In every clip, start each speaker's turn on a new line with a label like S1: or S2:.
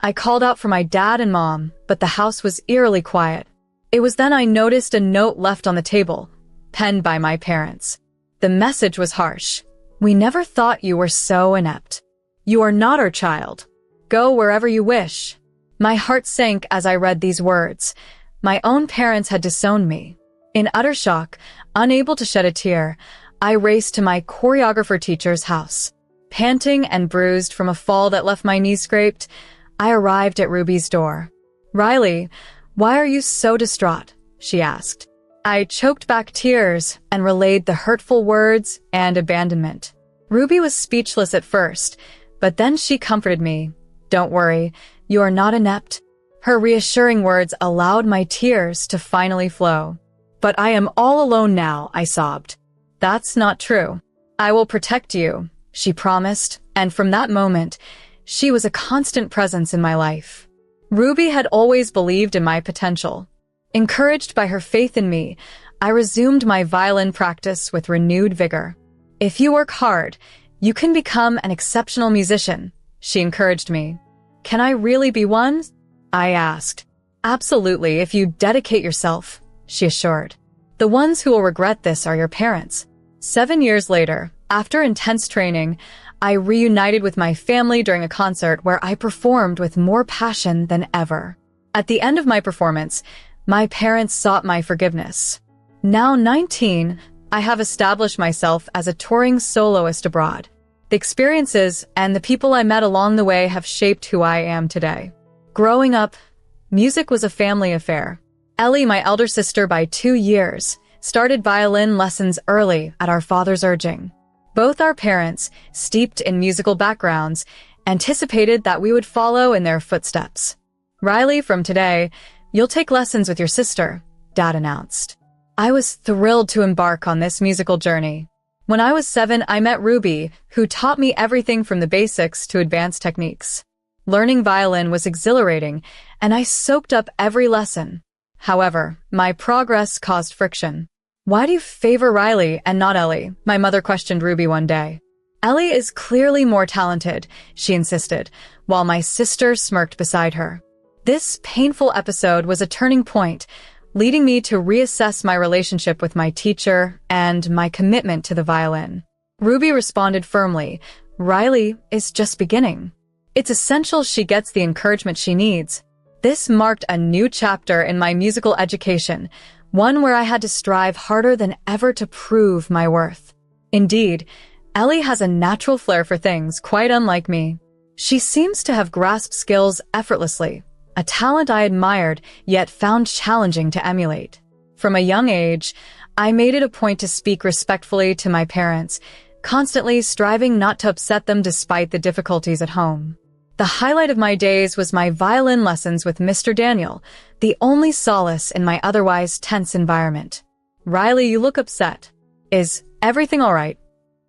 S1: I called out for my dad and mom, but the house was eerily quiet. It was then I noticed a note left on the table, penned by my parents. The message was harsh. "We never thought you were so inept. You are not our child. Go wherever you wish." My heart sank as I read these words. My own parents had disowned me. In utter shock, unable to shed a tear, I raced to my choreographer teacher's house. Panting and bruised from a fall that left my knees scraped, I arrived at Ruby's door. "Riley, why are you so distraught?" she asked. I choked back tears and relayed the hurtful words and abandonment. Ruby was speechless at first, but then she comforted me. "Don't worry, you are not inept." Her reassuring words allowed my tears to finally flow. "But I am all alone now," I sobbed. "That's not true. I will protect you," she promised, and from that moment, she was a constant presence in my life. Ruby had always believed in my potential. Encouraged by her faith in me, I resumed my violin practice with renewed vigor. "If you work hard, you can become an exceptional musician," she encouraged me. "Can I really be one?" I asked. "Absolutely, if you dedicate yourself," she assured. "The ones who will regret this are your parents." 7 years later, after intense training, I reunited with my family during a concert where I performed with more passion than ever. At the end of my performance, my parents sought my forgiveness. Now 19, I have established myself as a touring soloist abroad. The experiences and the people I met along the way have shaped who I am today. Growing up, music was a family affair. Ellie, my elder sister by 2 years, started violin lessons early at our father's urging. Both our parents, steeped in musical backgrounds, anticipated that we would follow in their footsteps. "Riley, from today, you'll take lessons with your sister," Dad announced. I was thrilled to embark on this musical journey. When I was 7, I met Ruby, who taught me everything from the basics to advanced techniques. Learning violin was exhilarating, and I soaked up every lesson. However, my progress caused friction. "Why do you favor Riley and not Ellie?" my mother questioned Ruby one day. "Ellie is clearly more talented," she insisted, while my sister smirked beside her. This painful episode was a turning point, leading me to reassess my relationship with my teacher and my commitment to the violin. Ruby responded firmly, "Riley is just beginning. It's essential she gets the encouragement she needs." This marked a new chapter in my musical education, one where I had to strive harder than ever to prove my worth. Indeed, Ellie has a natural flair for things quite unlike me. She seems to have grasped skills effortlessly, a talent I admired yet found challenging to emulate. From a young age, I made it a point to speak respectfully to my parents, constantly striving not to upset them despite the difficulties at home. The highlight of my days was my violin lessons with Mr. Daniel, the only solace in my otherwise tense environment. "Riley, you look upset. Is everything all right?"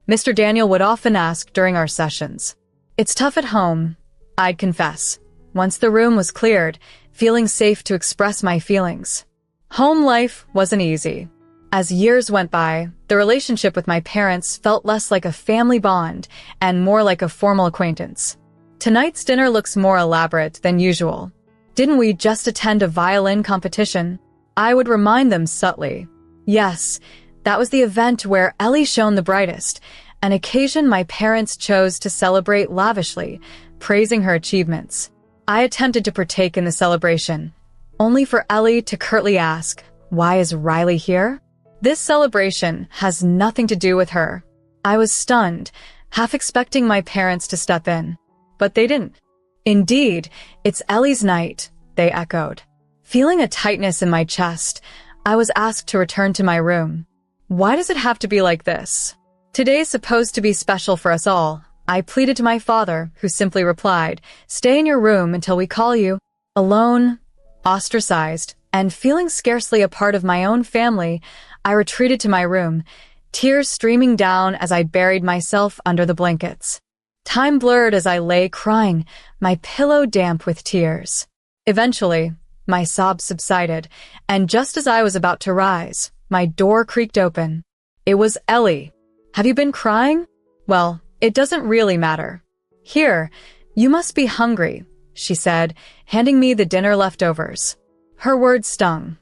S1: Mr. Daniel would often ask during our sessions. "It's tough at home," I'd confess, once the room was cleared, feeling safe to express my feelings. Home life wasn't easy. As years went by, the relationship with my parents felt less like a family bond and more like a formal acquaintance. "Tonight's dinner looks more elaborate than usual. Didn't we just attend a violin competition?" I would remind them subtly. Yes, that was the event where Ellie shone the brightest, an occasion my parents chose to celebrate lavishly, praising her achievements. I attempted to partake in the celebration, only for Ellie to curtly ask, "Why is Riley here?" This celebration has nothing to do with her. I was stunned, half expecting my parents to step in. But they didn't. "Indeed, it's Ellie's night," they echoed. Feeling a tightness in my chest, I was asked to return to my room. "Why does it have to be like this? Today's supposed to be special for us all," I pleaded to my father, who simply replied, "Stay in your room until we call you." Alone, ostracized, and feeling scarcely a part of my own family, I retreated to my room, tears streaming down as I buried myself under the blankets. Time blurred as I lay crying, my pillow damp with tears. Eventually, my sobs subsided, and just as I was about to rise, my door creaked open. It was Ellie. "Have you been crying?" "Well, it doesn't really matter. Here, you must be hungry," she said, handing me the dinner leftovers. Her words stung.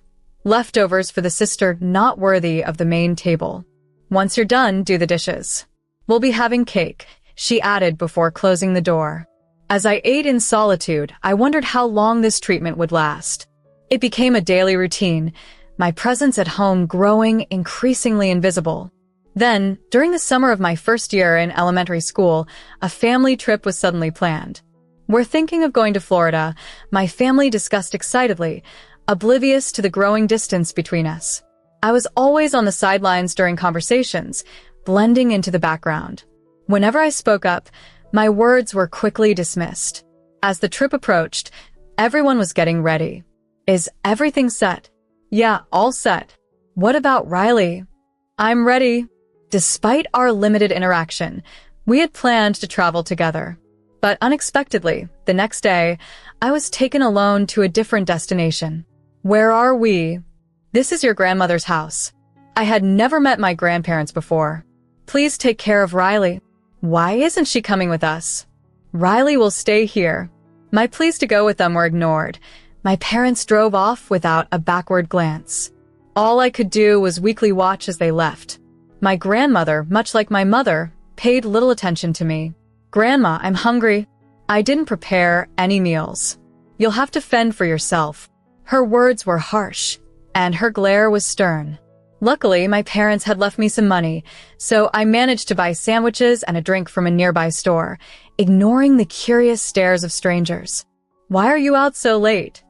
S1: Leftovers for the sister not worthy of the main table. Once you're done, do the dishes. We'll be having cake, she added before closing the door. As I ate in solitude, I wondered how long this treatment would last. It became a daily routine, my presence at home growing increasingly invisible. Then, during the summer of my first year in elementary school, a family trip was suddenly planned. We're thinking of going to Florida, my family discussed excitedly, oblivious to the growing distance between us. I was always on the sidelines during conversations, blending into the background. Whenever I spoke up, my words were quickly dismissed. As the trip approached, everyone was getting ready. Is everything set? Yeah, all set. What about Riley? I'm ready. Despite our limited interaction, we had planned to travel together. But unexpectedly, the next day, I was taken alone to a different destination. Where are we? This is your grandmother's house. I had never met my grandparents before. Please take care of Riley. Why isn't she coming with us? Riley will stay here. My pleas to go with them were ignored. My parents drove off without a backward glance. All I could do was weakly watch as they left. My grandmother, much like my mother, paid little attention to me. Grandma, I'm hungry. I didn't prepare any meals. You'll have to fend for yourself. Her words were harsh, and her glare was stern. Luckily, my parents had left me some money, so I managed to buy sandwiches and a drink from a nearby store, ignoring the curious stares of strangers. Why are you out so late?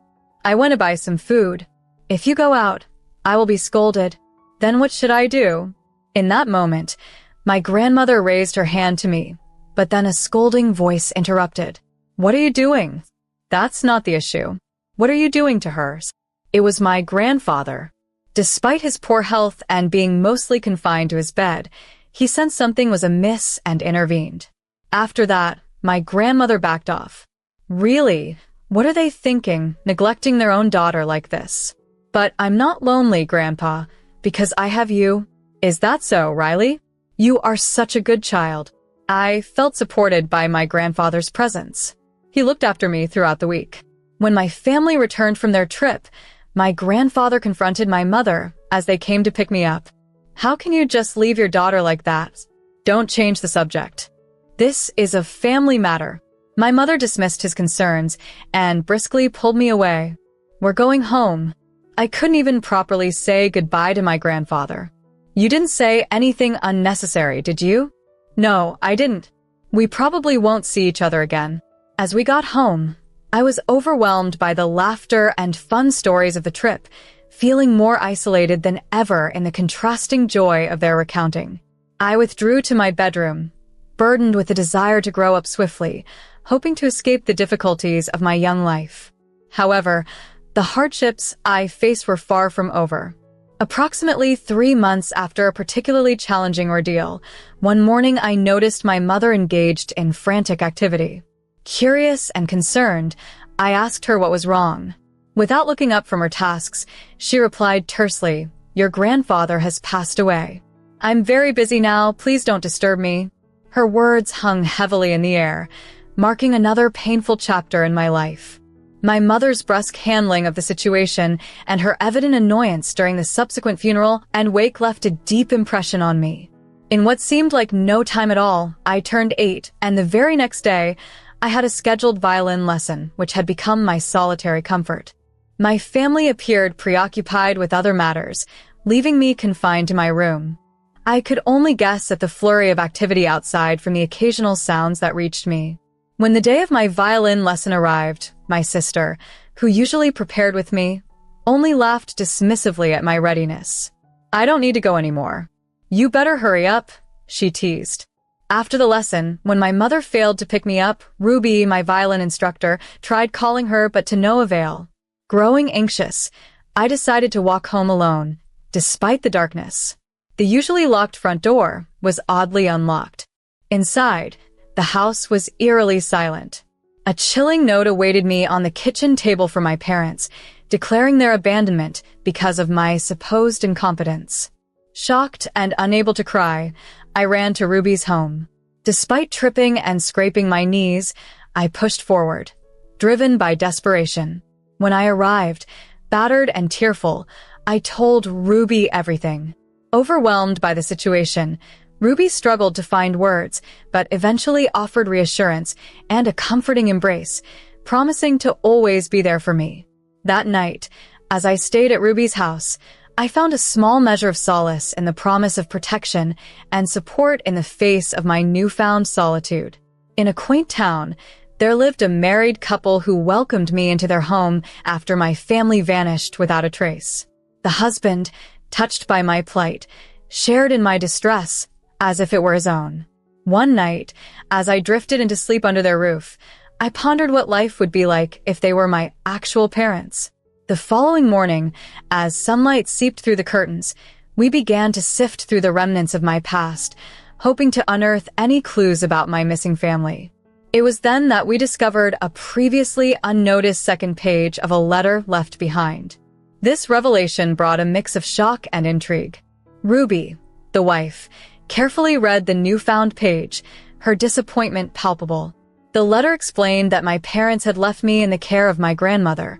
S1: I went to buy some food. If you go out, I will be scolded. Then what should I do? In that moment, my grandmother raised her hand to me, but then a scolding voice interrupted. What are you doing? That's not the issue. What are you doing to her? It was my grandfather. Despite his poor health and being mostly confined to his bed, he sensed something was amiss and intervened. After that, my grandmother backed off. Really? What are they thinking, neglecting their own daughter like this? But I'm not lonely, Grandpa, because I have you. Is that so, Riley? You are such a good child. I felt supported by my grandfather's presence. He looked after me throughout the week. When my family returned from their trip, my grandfather confronted my mother as they came to pick me up. How can you just leave your daughter like that? Don't change the subject. This is a family matter. My mother dismissed his concerns and briskly pulled me away. We're going home. I couldn't even properly say goodbye to my grandfather. You didn't say anything unnecessary, did you? No, I didn't. We probably won't see each other again. As we got home, I was overwhelmed by the laughter and fun stories of the trip, feeling more isolated than ever in the contrasting joy of their recounting. I withdrew to my bedroom, burdened with the desire to grow up swiftly, hoping to escape the difficulties of my young life. However, the hardships I faced were far from over. Approximately 3 months after a particularly challenging ordeal, one morning I noticed my mother engaged in frantic activity. Curious and concerned, I asked her what was wrong. Without looking up from her tasks, she replied tersely, "Your grandfather has passed away. I'm very busy now, please don't disturb me." Her words hung heavily in the air, marking another painful chapter in my life. My mother's brusque handling of the situation and her evident annoyance during the subsequent funeral and wake left a deep impression on me. In what seemed like no time at all, I turned 8, and the very next day, I had a scheduled violin lesson, which had become my solitary comfort. My family appeared preoccupied with other matters, leaving me confined to my room. I could only guess at the flurry of activity outside from the occasional sounds that reached me. When the day of my violin lesson arrived, my sister, who usually prepared with me, only laughed dismissively at my readiness. "I don't need to go anymore. You better hurry up," she teased. After the lesson, when my mother failed to pick me up, Ruby, my violin instructor, tried calling her but to no avail. Growing anxious, I decided to walk home alone, despite the darkness. The usually locked front door was oddly unlocked. Inside, the house was eerily silent. A chilling note awaited me on the kitchen table from my parents, declaring their abandonment because of my supposed incompetence. Shocked and unable to cry, I ran to Ruby's home. Despite tripping and scraping my knees, I pushed forward, driven by desperation. When I arrived, battered and tearful, I told Ruby everything. Overwhelmed by the situation, Ruby struggled to find words, but eventually offered reassurance and a comforting embrace, promising to always be there for me. That night, as I stayed at Ruby's house, I found a small measure of solace in the promise of protection and support in the face of my newfound solitude. In a quaint town, there lived a married couple who welcomed me into their home after my family vanished without a trace. The husband, touched by my plight, shared in my distress as if it were his own. One night, as I drifted into sleep under their roof, I pondered what life would be like if they were my actual parents. The following morning, as sunlight seeped through the curtains, we began to sift through the remnants of my past, hoping to unearth any clues about my missing family. It was then that we discovered a previously unnoticed second page of a letter left behind. This revelation brought a mix of shock and intrigue. Ruby, the wife, carefully read the newfound page, her disappointment palpable. The letter explained that my parents had left me in the care of my grandmother,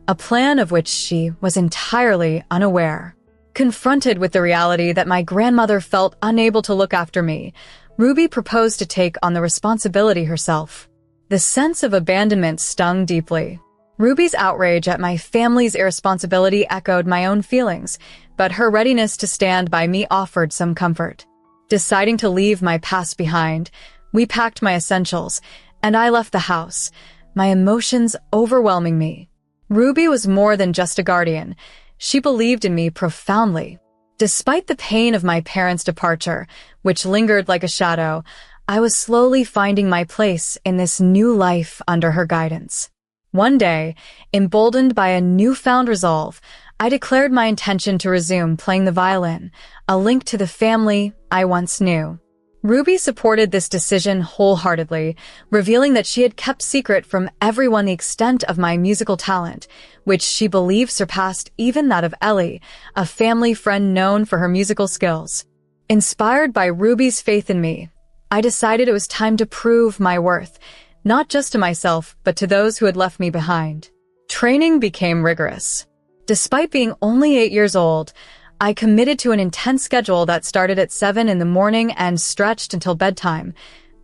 S1: a plan of which she was entirely unaware. Confronted with the reality that my grandmother felt unable to look after me, Ruby proposed to take on the responsibility herself. The sense of abandonment stung deeply. Ruby's outrage at my family's irresponsibility echoed my own feelings, but her readiness to stand by me offered some comfort. Deciding to leave my past behind, we packed my essentials, and I left the house, my emotions overwhelming me. Ruby was more than just a guardian. She believed in me profoundly. Despite the pain of my parents' departure, which lingered like a shadow, I was slowly finding my place in this new life under her guidance. One day, emboldened by a newfound resolve, I declared my intention to resume playing the violin, a link to the family I once knew. Ruby supported this decision wholeheartedly, revealing that she had kept secret from everyone the extent of my musical talent, which she believed surpassed even that of Ellie, a family friend known for her musical skills. Inspired by Ruby's faith in me, I decided it was time to prove my worth, not just to myself, but to those who had left me behind. Training became rigorous. Despite being only 8 years old, I committed to an intense schedule that started at 7 in the morning and stretched until bedtime,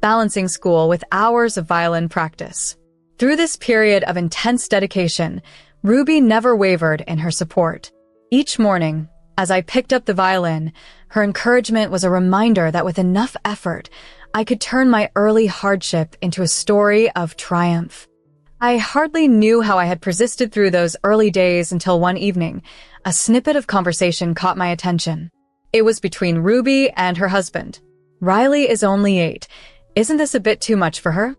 S1: balancing school with hours of violin practice. Through this period of intense dedication, Ruby never wavered in her support. Each morning, as I picked up the violin, her encouragement was a reminder that with enough effort, I could turn my early hardship into a story of triumph. I hardly knew how I had persisted through those early days until one evening, a snippet of conversation caught my attention. It was between Ruby and her husband. "Riley is only 8. Isn't this a bit too much for her?"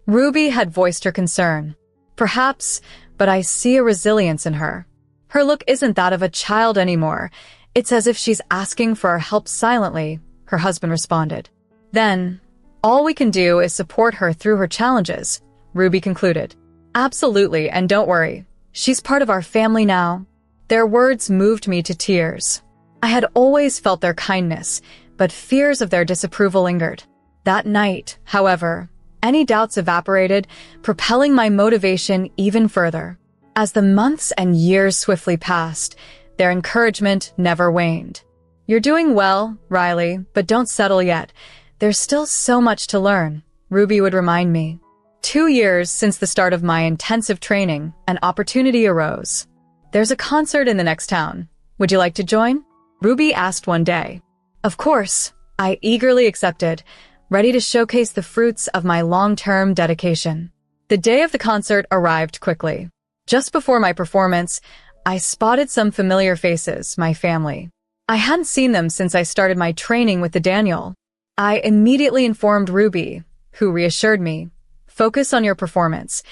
S1: Ruby had voiced her concern. "Perhaps, but I see a resilience in her. Her look isn't that of a child anymore. It's as if she's asking for our help silently," her husband responded. "Then, all we can do is support her through her challenges," Ruby concluded. "Absolutely, and don't worry. She's part of our family now." Their words moved me to tears. I had always felt their kindness, but fears of their disapproval lingered. That night, however, any doubts evaporated, propelling my motivation even further. As the months and years swiftly passed, their encouragement never waned. "You're doing well, Riley, but don't settle yet. There's still so much to learn," Ruby would remind me. 2 years since the start of my intensive training, an opportunity arose. "There's a concert in the next town. Would you like to join?" Ruby asked one day. Of course, I eagerly accepted, ready to showcase the fruits of my long-term dedication. The day of the concert arrived quickly. Just before my performance, I spotted some familiar faces, my family. I hadn't seen them since I started my training with the Daniel. I immediately informed Ruby, who reassured me, "Focus on your performance.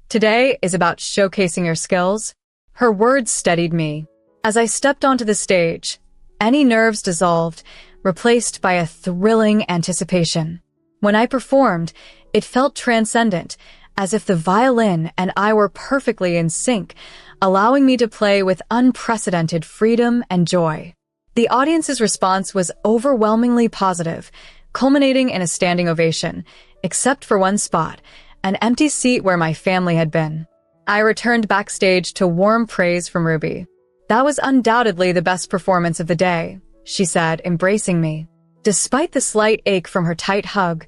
S1: Today is about showcasing your skills." Her words steadied me. As I stepped onto the stage, any nerves dissolved, replaced by a thrilling anticipation. When I performed, it felt transcendent, as if the violin and I were perfectly in sync, allowing me to play with unprecedented freedom and joy. The audience's response was overwhelmingly positive, culminating in a standing ovation, except for one spot, an empty seat where my family had been. I returned backstage to warm praise from Ruby. "That was undoubtedly the best performance of the day," she said, embracing me. Despite the slight ache from her tight hug,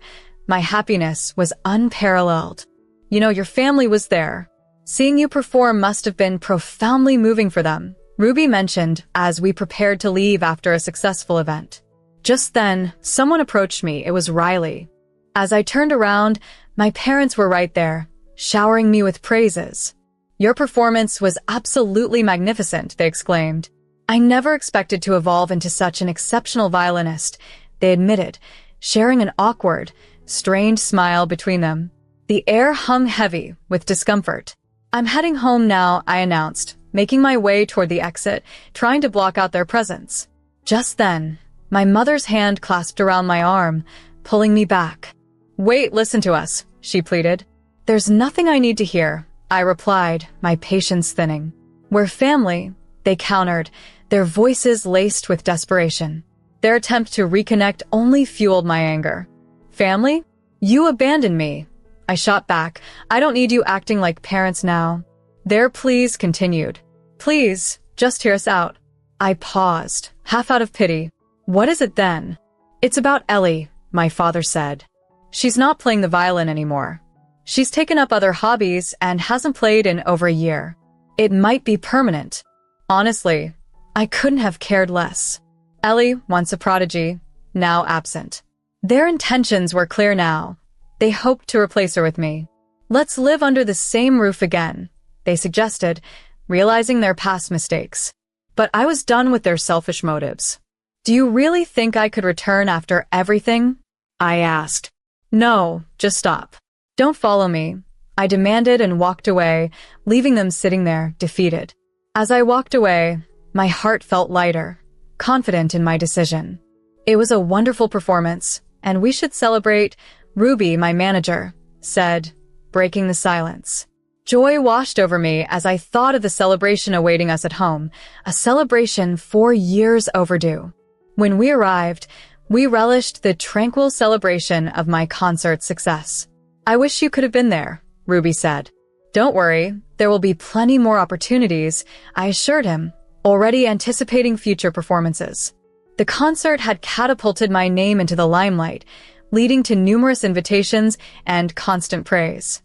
S1: my happiness was unparalleled. "You know, your family was there. Seeing you perform must have been profoundly moving for them," Ruby mentioned as we prepared to leave after a successful event. Just then, someone approached me. It was Riley. As I turned around, my parents were right there, showering me with praises. "Your performance was absolutely magnificent," they exclaimed. "I never expected to evolve into such an exceptional violinist," they admitted, sharing an awkward, strained smile between them. The air hung heavy with discomfort. "I'm heading home now," I announced, making my way toward the exit, trying to block out their presence. Just then, my mother's hand clasped around my arm, pulling me back. "Wait, listen to us," she pleaded. "There's nothing I need to hear," I replied, my patience thinning. "We're family," they countered, their voices laced with desperation. Their attempt to reconnect only fueled my anger. "Family? You abandoned me," I shot back. "I don't need you acting like parents now." Their pleas continued. "Please, just hear us out." I paused, half out of pity. "What is it then?" "It's about Ellie," my father said. "She's not playing the violin anymore. She's taken up other hobbies and hasn't played in over a year. It might be permanent." Honestly, I couldn't have cared less. Ellie, once a prodigy, now absent. Their intentions were clear now. They hoped to replace her with me. "Let's live under the same roof again," they suggested, realizing their past mistakes. But I was done with their selfish motives. "Do you really think I could return after everything?" I asked. "No, just stop. Don't follow me," I demanded and walked away, leaving them sitting there, defeated. As I walked away, my heart felt lighter, confident in my decision. "It was a wonderful performance, and we should celebrate," Ruby, my manager, said, breaking the silence. Joy washed over me as I thought of the celebration awaiting us at home, a celebration 4 years overdue. When we arrived, we relished the tranquil celebration of my concert's success. "I wish you could have been there," Ruby said. "Don't worry, there will be plenty more opportunities," I assured him, already anticipating future performances. The concert had catapulted my name into the limelight, leading to numerous invitations and constant praise.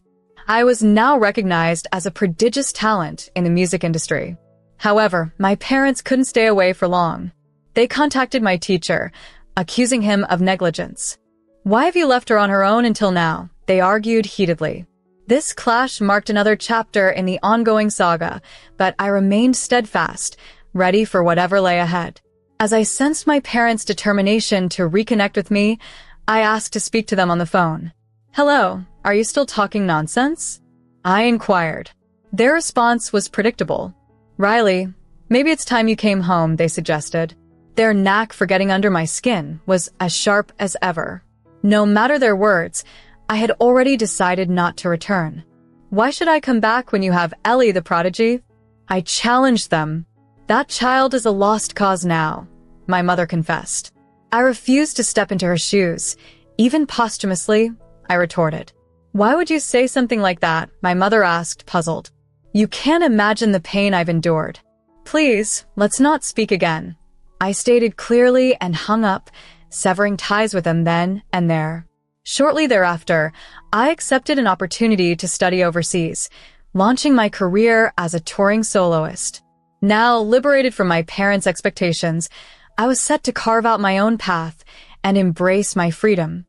S1: I was now recognized as a prodigious talent in the music industry. However, my parents couldn't stay away for long. They contacted my teacher, accusing him of negligence. "Why have you left her on her own until now?" they argued heatedly. This clash marked another chapter in the ongoing saga, but I remained steadfast, ready for whatever lay ahead. As I sensed my parents' determination to reconnect with me, I asked to speak to them on the phone. "Hello, are you still talking nonsense?" I inquired. Their response was predictable. "Riley, maybe it's time you came home," they suggested. Their knack for getting under my skin was as sharp as ever. No matter their words, I had already decided not to return. "Why should I come back when you have Ellie the prodigy?" I challenged them. "That child is a lost cause now," my mother confessed. I refused to step into her shoes, even posthumously, I retorted. "Why would you say something like that?" my mother asked, puzzled. "You can't imagine the pain I've endured." "Please, let's not speak again," I stated clearly and hung up, severing ties with them then and there. Shortly thereafter, I accepted an opportunity to study overseas, launching my career as a touring soloist. Now, liberated from my parents' expectations, I was set to carve out my own path and embrace my freedom.